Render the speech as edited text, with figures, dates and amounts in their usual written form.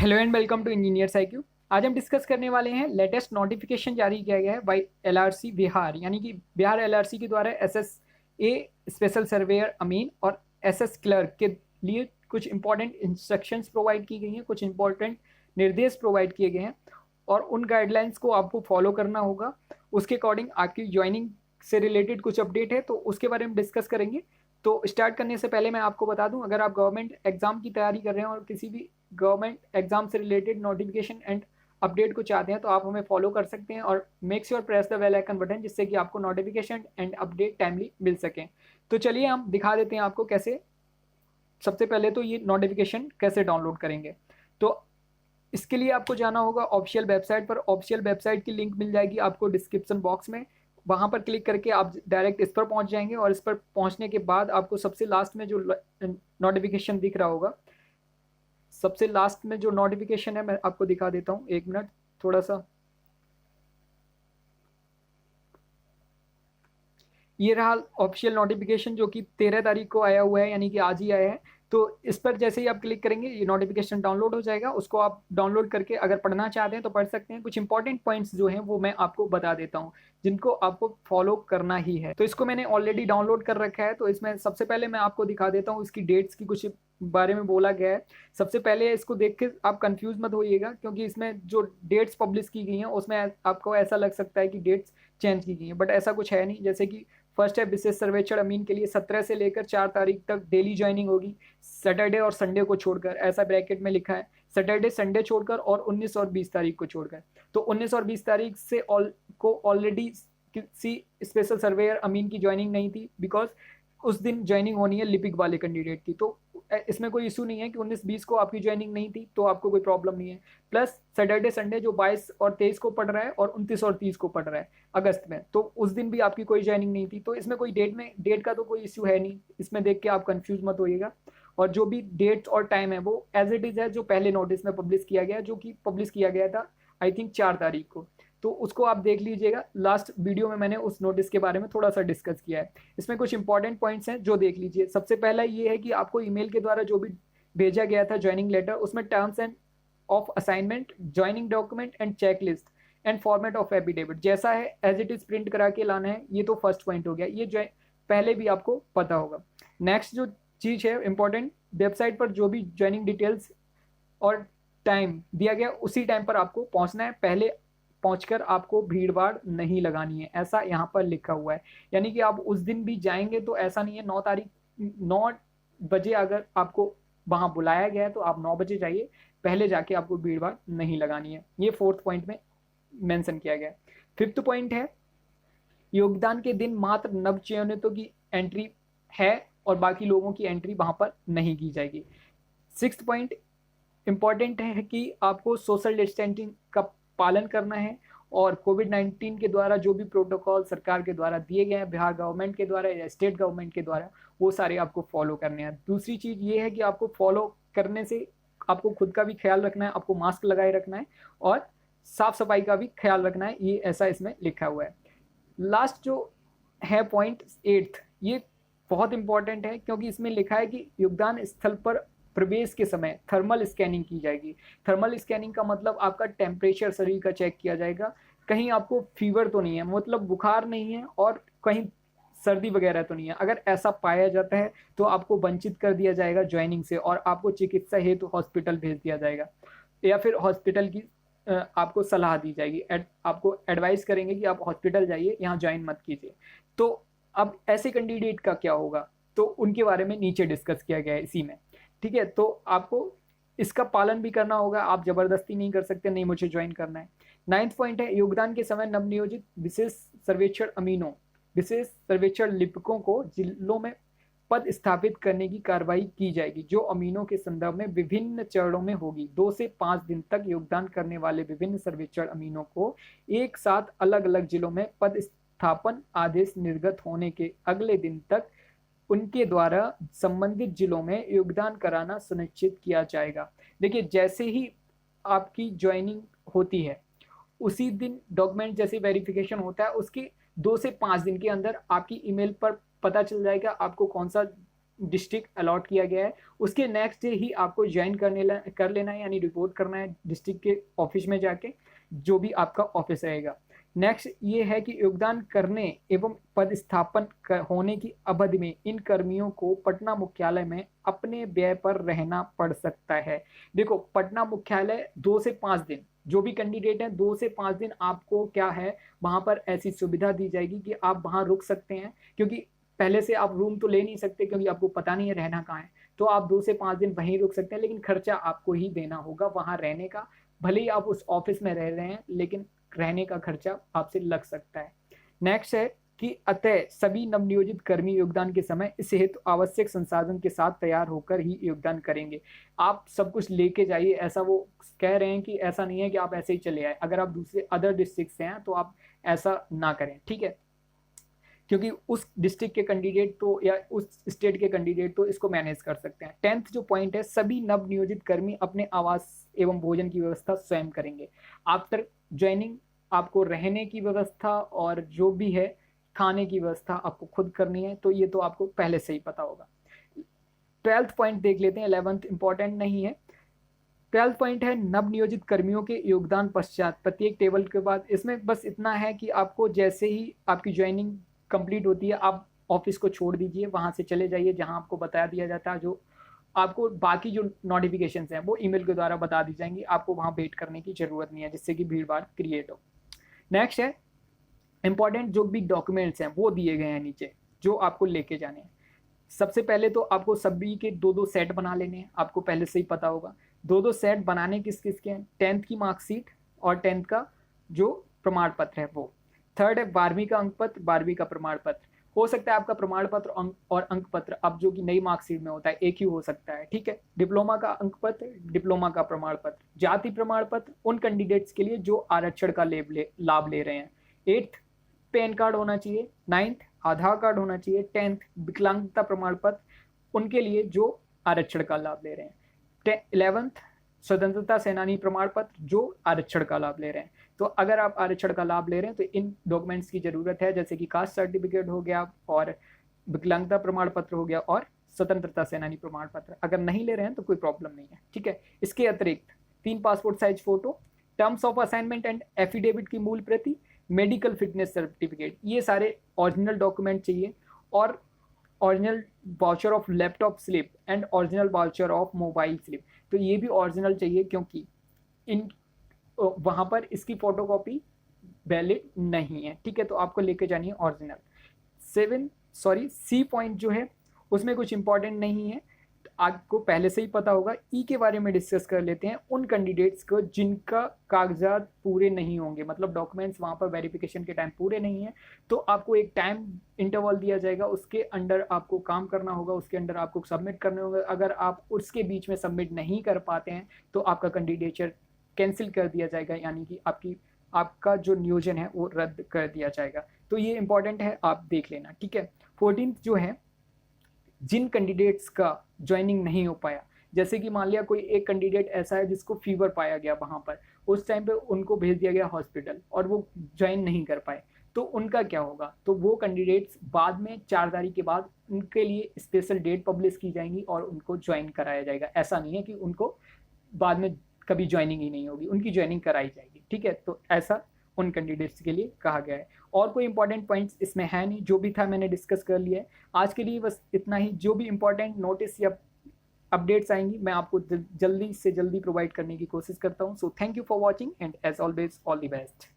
Hello and welcome to engineers IQ। आज हम discuss करने वाले हैं लेटेस्ट नोटिफिकेशन जारी किया गया है बाय LRC बिहार, यानी कि बिहार LRC के द्वारा SSA स्पेशल सर्वेयर अमीन और SS क्लर्क के लिए कुछ इंपॉर्टेंट इंस्ट्रक्शंस प्रोवाइड की गई हैं, कुछ इंपॉर्टेंट निर्देश प्रोवाइड किए गए हैं और उन गाइडलाइंस को आपको फॉलो करना होगा। उसके अकॉर्डिंग आपकी ज्वाइनिंग से रिलेटेड कुछ अपडेट है तो उसके बारे में डिस्कस करेंगे। तो स्टार्ट करने से पहले मैं आपको बता दूं, अगर आप गवर्नमेंट एग्जाम की तैयारी कर रहे हैं और किसी भी गवर्नमेंट एग्जाम से रिलेटेड नोटिफिकेशन एंड अपडेट को चाहते हैं तो आप हमें फॉलो कर सकते हैं और make sure press the bell icon button, जिससे कि आपको नोटिफिकेशन एंड अपडेट टाइमली मिल सकें। तो चलिए हम दिखा देते हैं आपको कैसे। सबसे पहले तो ये नोटिफिकेशन कैसे डाउनलोड करेंगे, तो इसके लिए आपको जाना होगा ऑफिशियल वेबसाइट पर। ऑफिशियल वेबसाइट की लिंक मिल जाएगी आपको डिस्क्रिप्शन बॉक्स में, वहां पर क्लिक करके आप डायरेक्ट इस पर पहुंच जाएंगे और इस पर पहुंचने के बाद आपको सबसे लास्ट में जो नोटिफिकेशन दिख रहा होगा, सबसे लास्ट में जो नोटिफिकेशन है मैं आपको दिखा देता हूं, एक मिनट थोड़ा सा। ये रहा ऑफिशियल नोटिफिकेशन जो कि 13 तारीख को आया हुआ है, यानी कि आज ही आया है। तो इस पर जैसे ही आप क्लिक करेंगे ये नोटिफिकेशन डाउनलोड हो जाएगा। उसको आप डाउनलोड करके अगर पढ़ना चाहते हैं तो पढ़ सकते हैं। कुछ इंपॉर्टेंट पॉइंट्स जो हैं वो मैं आपको बता देता हूं, जिनको आपको फॉलो करना ही है। तो इसको मैंने ऑलरेडी डाउनलोड कर रखा है, तो इसमें सबसे पहले मैं आपको दिखा देता हूँ इसकी डेट्स की कुछ बारे में बोला गया है। सबसे पहले इसको देख के आप कंफ्यूज मत होइएगा, क्योंकि इसमें जो डेट्स पब्लिश की गई हैं उसमें आपको ऐसा लग सकता है कि डेट्स चेंज की गई हैं, बट ऐसा कुछ है नहीं। जैसे कि फर्स्ट है विशेष सर्वेक्षण अमीन के लिए 17 से लेकर 4 तारीख तक डेली ज्वाइनिंग होगी, सैटरडे और संडे को छोड़कर, ऐसा ब्रैकेट में लिखा है। सैटरडे संडे छोड़कर और 19 और 20 तारीख को छोड़कर। तो 19 और 20 तारीख से ऑलरेडी किसी स्पेशल सर्वेयर अमीन की ज्वाइनिंग नहीं थी, बिकॉज उस दिन ज्वाइनिंग होनी है लिपिक वाले कैंडिडेट की। तो इसमें कोई इशू नहीं है कि 19-20 को आपकी ज्वाइनिंग नहीं थी, तो आपको कोई प्रॉब्लम नहीं है। प्लस सैटरडे संडे जो 22 और 23 को पड़ रहा है और 29 और 30 को पड़ रहा है अगस्त में, तो उस दिन भी आपकी कोई ज्वाइनिंग नहीं थी। तो इसमें कोई डेट का तो कोई इश्यू है नहीं, इसमें देख के आप कंफ्यूज मत होइएगा। और जो भी डेट और टाइम है वो एज इट इज है जो पहले नोटिस में पब्लिश किया गया, जो कि पब्लिश किया गया था आई थिंक 4 तारीख को। तो उसको आप देख लीजिएगा, लास्ट वीडियो में मैंने उस नोटिस के बारे में थोड़ा सा डिस्कस किया है। इसमें कुछ इंपॉर्टेंट पॉइंट्स हैं जो देख लीजिए। सबसे पहला ये है कि आपको ईमेल के द्वारा जो भी भेजा गया था ज्वाइनिंग लेटर, उसमें terms end of assignment, joining document and checklist and format of affidavit जैसा है एज इट इज प्रिंट करा के लाना है। ये तो फर्स्ट पॉइंट हो गया, ये पहले भी आपको पता होगा। नेक्स्ट जो चीज है इंपॉर्टेंट, वेबसाइट पर जो भी ज्वाइनिंग डिटेल्स और टाइम दिया गया उसी टाइम पर आपको पहुंचना है। पहले पहुंचकर आपको भीड़ भाड़ नहीं लगानी है, ऐसा यहाँ पर लिखा हुआ है। यानी कि आप उस दिन भी जाएंगे तो ऐसा नहीं है 9 बजे अगर आपको वहां बुलाया गया है तो आप 9 बजे जाइए, पहले जाके आपको भीड़ भाड़ नहीं लगानी है। ये फोर्थ पॉइंट में मेंशन किया गया है। फिफ्थ पॉइंट है योगदान के दिन मात्र नवचयनितों की एंट्री है और बाकी लोगों की एंट्री वहां पर नहीं की जाएगी। सिक्स्थ पॉइंट इंपॉर्टेंट है कि आपको सोशल डिस्टेंसिंग का पालन करना है और कोविड-19 के द्वारा जो भी प्रोटोकॉल सरकार के द्वारा दिए गए हैं, बिहार गवर्नमेंट के द्वारा या स्टेट गवर्नमेंट के द्वारा, वो सारे आपको फॉलो करने हैं। दूसरी चीज़ ये है कि आपको फॉलो करने से आपको खुद का भी ख्याल रखना है, आपको मास्क लगाए रखना है और साफ सफाई का भी ख्याल रखना है, ये ऐसा इसमें लिखा हुआ है। लास्ट जो है पॉइंट 8, ये बहुत इंपॉर्टेंट है क्योंकि इसमें लिखा है कि योगदान स्थल पर प्रवेश के समय थर्मल स्कैनिंग की जाएगी। थर्मल स्कैनिंग का मतलब आपका टेम्परेचर शरीर का चेक किया जाएगा, कहीं आपको फीवर तो नहीं है, मतलब बुखार नहीं है और कहीं सर्दी वगैरह तो नहीं है। अगर ऐसा पाया जाता है तो आपको वंचित कर दिया जाएगा ज्वाइनिंग से और आपको चिकित्सा हेतु हॉस्पिटल भेज दिया जाएगा, या फिर हॉस्पिटल की आपको सलाह दी जाएगी, आपको एडवाइस करेंगे कि आप हॉस्पिटल जाइए, यहाँ ज्वाइन मत कीजिए। तो अब ऐसे कैंडिडेट का क्या होगा, तो उनके बारे में नीचे डिस्कस किया गया है इसी में। ठीक है, तो आपको इसका पालन भी करना होगा, आप जबरदस्ती नहीं कर सकते नहीं मुझे ज्वाइन करना है। 9th पॉइंट है योगदान के समय नवनियोजित विशेष सर्वेक्षण अमीनों, विशेष सर्वेक्षण लिपिकों को जिलों में पद स्थापित करने की कार्रवाई की जाएगी, जो अमीनों के संदर्भ में विभिन्न चरणों में होगी। 2 से 5 दिन तक योगदान करने वाले विभिन्न सर्वेक्षण अमीनों को एक साथ अलग अलग जिलों में पद स्थापन आदेश निर्गत होने के अगले दिन तक उनके द्वारा संबंधित जिलों में योगदान कराना सुनिश्चित किया जाएगा। देखिए, जैसे ही आपकी ज्वाइनिंग होती है उसी दिन डॉक्यूमेंट जैसे वेरिफिकेशन होता है, उसके 2 से 5 दिन के अंदर आपकी ईमेल पर पता चल जाएगा आपको कौन सा डिस्ट्रिक्ट अलॉट किया गया है उसके नेक्स्ट डे ही आपको ज्वाइन कर लेना है, यानी रिपोर्ट करना है डिस्ट्रिक्ट के ऑफिस में जाके, जो भी आपका ऑफिस रहेगा। नेक्स्ट ये है कि योगदान करने एवं पदस्थापन होने की अवधि में इन कर्मियों को पटना मुख्यालय में अपने व्यय पर रहना पड़ सकता है। देखो, पटना मुख्यालय 2 से 5 दिन, जो भी कैंडिडेट हैं 2 से 5 दिन आपको क्या है वहां पर ऐसी सुविधा दी जाएगी कि आप वहां रुक सकते हैं, क्योंकि पहले से आप रूम तो ले नहीं सकते क्योंकि आपको पता नहीं है रहना कहाँ है, तो आप 2 से 5 दिन वहीं रुक सकते हैं, लेकिन खर्चा आपको ही देना होगा वहां रहने का। भले ही आप उस ऑफिस में रह रहे हैं, लेकिन रहने का खर्चा आपसे लग सकता है। नेक्स्ट है कि अतः सभी नवनियोजित कर्मी योगदान के समय इस हेतु आवश्यक संसाधन के साथ तैयार होकर ही योगदान करेंगे। आप सब कुछ लेके जाइए, ऐसा वो कह रहे हैं कि ऐसा नहीं है कि आप ऐसे ही चले आए। अगर आप दूसरे अदर डिस्ट्रिक्ट से हैं तो आप ऐसा ना करें, ठीक है, क्योंकि उस डिस्ट्रिक्ट के कैंडिडेट तो या उस स्टेट के कैंडिडेट तो इसको मैनेज कर सकते हैं। 10th जो पॉइंट है, सभी नव नियोजित कर्मी अपने आवास एवं भोजन की व्यवस्था स्वयं करेंगे। आफ्टर ज्वाइनिंग आपको रहने की व्यवस्था और जो भी है खाने की व्यवस्था आपको खुद करनी है, तो ये तो आपको पहले से ही पता होगा। 12th पॉइंट देख लेते हैं, 11th इंपॉर्टेंट नहीं है। 12th पॉइंट है नव नियोजित कर्मियों के योगदान पश्चात प्रत्येक टेबल के बाद, इसमें बस इतना है कि आपको जैसे ही आपकी ज्वाइनिंग कंप्लीट होती है आप ऑफिस को छोड़ दीजिए, वहां से चले जाइए जहां आपको बता दिया जाता है, जो आपको बाकी जो नोटिफिकेशंस हैं वो ईमेल के द्वारा बता दी जाएंगी, आपको वहां वेट करने की जरूरत नहीं है जिससे कि भीड़ भाड़ क्रिएट हो। नेक्स्ट है इंपॉर्टेंट जो भी डॉक्यूमेंट्स हैं वो दिए गए हैं नीचे, जो आपको लेके जाने हैं। सबसे पहले तो आपको सभी के 2-2 सेट बना लेने हैं, आपको पहले से ही पता होगा। 2-2 सेट बनाने किस किस के हैं, 10th की मार्कशीट और 10th का जो प्रमाण पत्र है वो। थर्ड है 12वीं का अंक पत्र, 12वीं का प्रमाण पत्र। हो सकता है आपका प्रमाण पत्र और अंक पत्र अब जो कि नई मार्कशीट में होता है एक ही हो सकता है, ठीक है। डिप्लोमा का अंक पत्र, डिप्लोमा का प्रमाण पत्र। जाति प्रमाण पत्र उन कैंडिडेट्स के लिए जो आरक्षण का लाभ ले रहे हैं। 8th पैन कार्ड होना चाहिए। 9th आधार कार्ड होना चाहिए। 10th विकलांगता प्रमाण पत्र उनके लिए जो आरक्षण का लाभ ले रहे हैं। 11th स्वतंत्रता सेनानी प्रमाण पत्र जो आरक्षण का लाभ ले रहे हैं। तो अगर आप आरक्षण का लाभ ले रहे हैं तो इन डॉक्यूमेंट्स की जरूरत है, जैसे कि कास्ट सर्टिफिकेट हो गया और विकलांगता प्रमाण पत्र हो गया और स्वतंत्रता सेनानी प्रमाण पत्र। अगर नहीं ले रहे हैं तो कोई प्रॉब्लम नहीं है, ठीक है। इसके अतिरिक्त 3 passport size photo, terms of assignment and affidavit की मूल प्रति, मेडिकल फिटनेस सर्टिफिकेट, ये सारे ओरिजिनल डॉक्यूमेंट चाहिए। और original voucher of laptop slip and original voucher of mobile slip, तो ये भी ओरिजिनल चाहिए क्योंकि इन वहां पर इसकी फोटोकॉपी वैलिड नहीं है, ठीक है। तो आपको लेके जानी है ओरिजिनल। सी पॉइंट जो है उसमें कुछ इंपॉर्टेंट नहीं है, आपको पहले से ही पता होगा। ई के बारे में डिस्कस कर लेते हैं, उन कैंडिडेट्स को जिनका कागजात पूरे नहीं होंगे, मतलब डॉक्यूमेंट्स वहां पर वेरिफिकेशन के टाइम पूरे नहीं है, तो आपको एक टाइम इंटरवल दिया जाएगा, उसके अंडर आपको काम करना होगा, उसके अंडर आपको सबमिट करने होंगे। अगर आप उसके बीच में सबमिट नहीं कर पाते हैं तो आपका कैंडिडेचर कैंसिल कर दिया जाएगा, यानी कि आपका जो नियोजन है वो रद्द कर दिया जाएगा। तो ये इंपॉर्टेंट है, आप देख लेना, ठीक है। 14th जो है, जिन कैंडिडेट्स का ज्वाइनिंग नहीं हो पाया, जैसे कि मान लिया कोई एक कैंडिडेट ऐसा है जिसको फीवर पाया गया वहां पर, उस टाइम पे उनको भेज दिया गया हॉस्पिटल और वो ज्वाइन नहीं कर पाए, तो उनका क्या होगा। तो वो कैंडिडेट्स बाद में 4 तारीख के बाद उनके लिए स्पेशल डेट पब्लिश की जाएंगी और उनको ज्वाइन कराया जाएगा। ऐसा नहीं है कि उनको बाद में कभी ज्वाइनिंग ही नहीं होगी, उनकी ज्वाइनिंग कराई जाएगी, ठीक है। तो ऐसा उन कैंडिडेट्स के लिए कहा गया है। और कोई इंपॉर्टेंट पॉइंट्स इसमें है नहीं, जो भी था मैंने डिस्कस कर लिया है। आज के लिए बस इतना ही। जो भी इंपॉर्टेंट नोटिस या अपडेट्स आएंगी मैं आपको जल्दी से जल्दी प्रोवाइड करने की कोशिश करता हूँ। So thank you for watching and as always all the best.